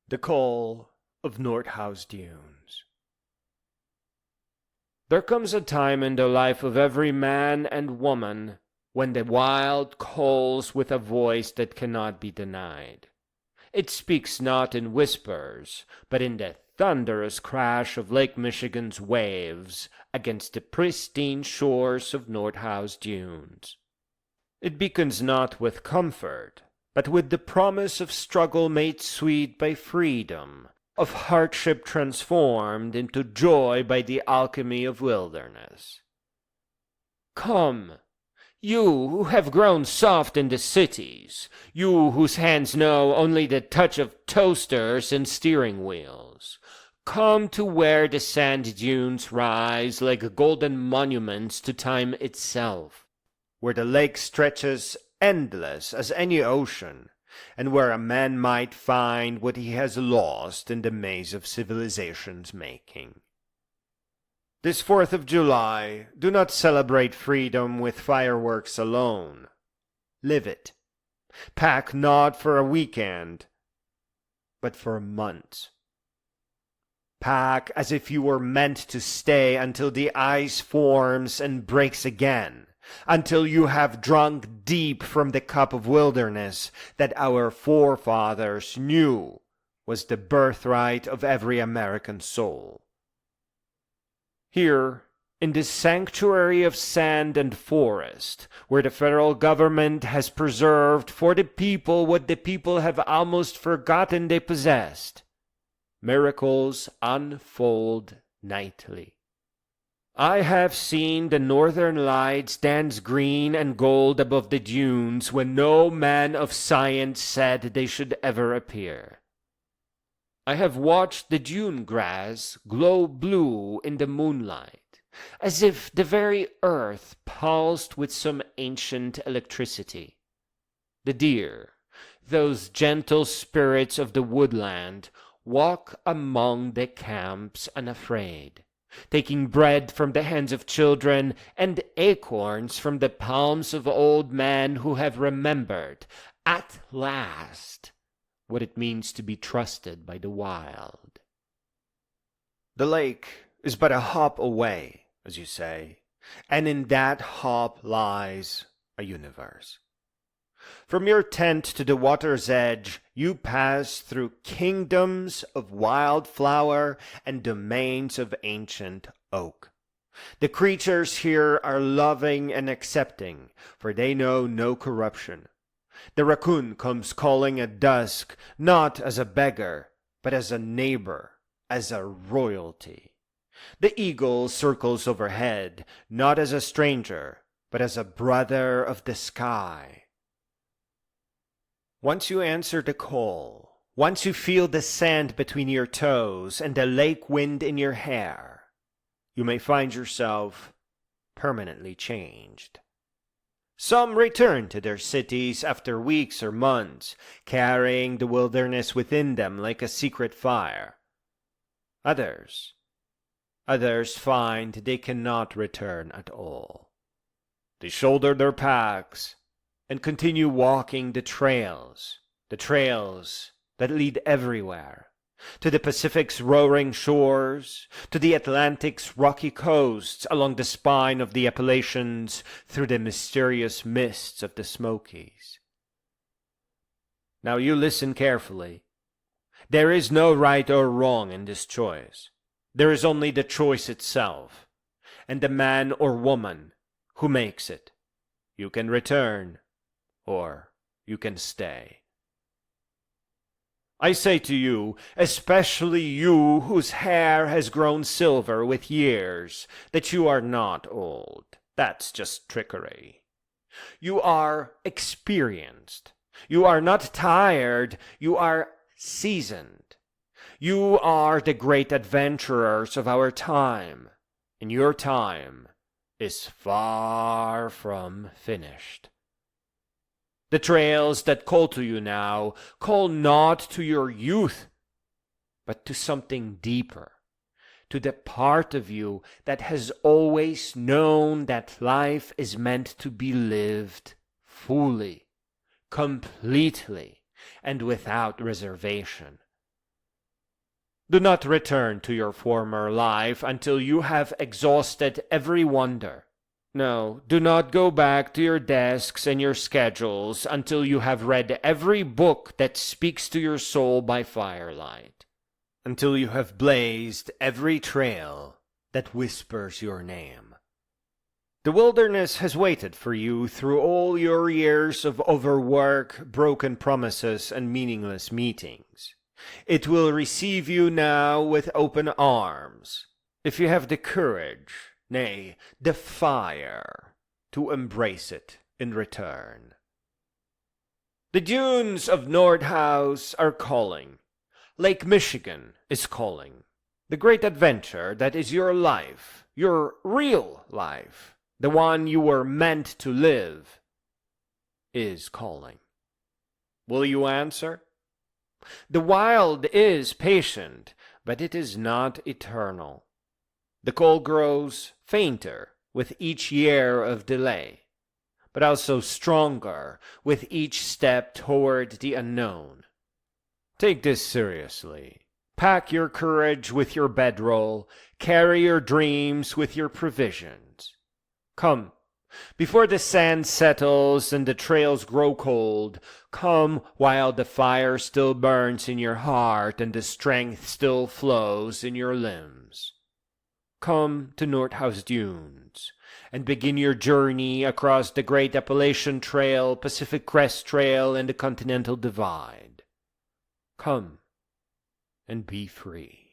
The Call of Nordhouse Dunes. There comes a time in the life of every man and woman when the wild calls with a voice that cannot be denied. It speaks not in whispers, but in the thunderous crash of Lake Michigan's waves against the pristine shores of Nordhouse Dunes. It beckons not with comfort, but with the promise of struggle made sweet by freedom, of hardship transformed into joy by the alchemy of wilderness. Come, you who have grown soft in the cities, you whose hands know only the touch of toasters and steering wheels, come to where the sand dunes rise like golden monuments to time itself, where the lake stretches endless as any ocean, and where a man might find what he has lost in the maze of civilization's making. This 4th of July, do not celebrate freedom with fireworks alone. Live it. Pack not for a weekend, but for months. Pack as if you were meant to stay until the ice forms and breaks again, until you have drunk deep from the cup of wilderness that our forefathers knew was the birthright of every American soul. Here, in this sanctuary of sand and forest, where the federal government has preserved for the people what the people have almost forgotten they possessed, miracles unfold nightly. I have seen the northern lights dance green and gold above the dunes when no man of science said they should ever appear. I have watched the dune grass glow blue in the moonlight, as if the very earth pulsed with some ancient electricity. The deer, those gentle spirits of the woodland, walk among the camps unafraid, taking bread from the hands of children and acorns from the palms of old men who have remembered, at last, what it means to be trusted by the wild. The lake is but a hop away, as you say, and in that hop lies a universe. From your tent to the water's edge, you pass through kingdoms of wildflower and domains of ancient oak. The creatures here are loving and accepting, for they know no corruption. The raccoon comes calling at dusk, not as a beggar, but as a neighbor, as a royalty. The eagle circles overhead, not as a stranger, but as a brother of the sky. Once you answer the call, once you feel the sand between your toes and the lake wind in your hair, you may find yourself permanently changed. Some return to their cities after weeks or months, carrying the wilderness within them like a secret fire. Others find they cannot return at all. They shoulder their packs and continue walking the trails that lead everywhere, to the Pacific's roaring shores, to the Atlantic's rocky coasts along the spine of the Appalachians, through the mysterious mists of the Smokies. Now you listen carefully. There is no right or wrong in this choice. There is only the choice itself, and the man or woman who makes it. You can return, or you can stay. I say to you, especially you whose hair has grown silver with years, that you are not old. That's just trickery. You are experienced. You are not tired. You are seasoned. You are the great adventurers of our time, and your time is far from finished. The trails that call to you now call not to your youth, but to something deeper, to the part of you that has always known that life is meant to be lived fully, completely, and without reservation. Do not return to your former life until you have exhausted every wonder. No, do not go back to your desks and your schedules until you have read every book that speaks to your soul by firelight, until you have blazed every trail that whispers your name. The wilderness has waited for you through all your years of overwork, broken promises, and meaningless meetings. It will receive you now with open arms, if you have the courage, nay, the fire, to embrace it in return. The dunes of Nordhouse are calling. Lake Michigan is calling. The great adventure that is your life, your real life, the one you were meant to live, is calling. Will you answer? The wild is patient, but it is not eternal. The call grows fainter with each year of delay, but also stronger with each step toward the unknown. Take this seriously. Pack your courage with your bedroll, carry your dreams with your provisions. Come, before the sand settles and the trails grow cold, come while the fire still burns in your heart and the strength still flows in your limbs. Come to Nordhouse Dunes and begin your journey across the Great Appalachian Trail, Pacific Crest Trail, and the Continental Divide. Come and be free.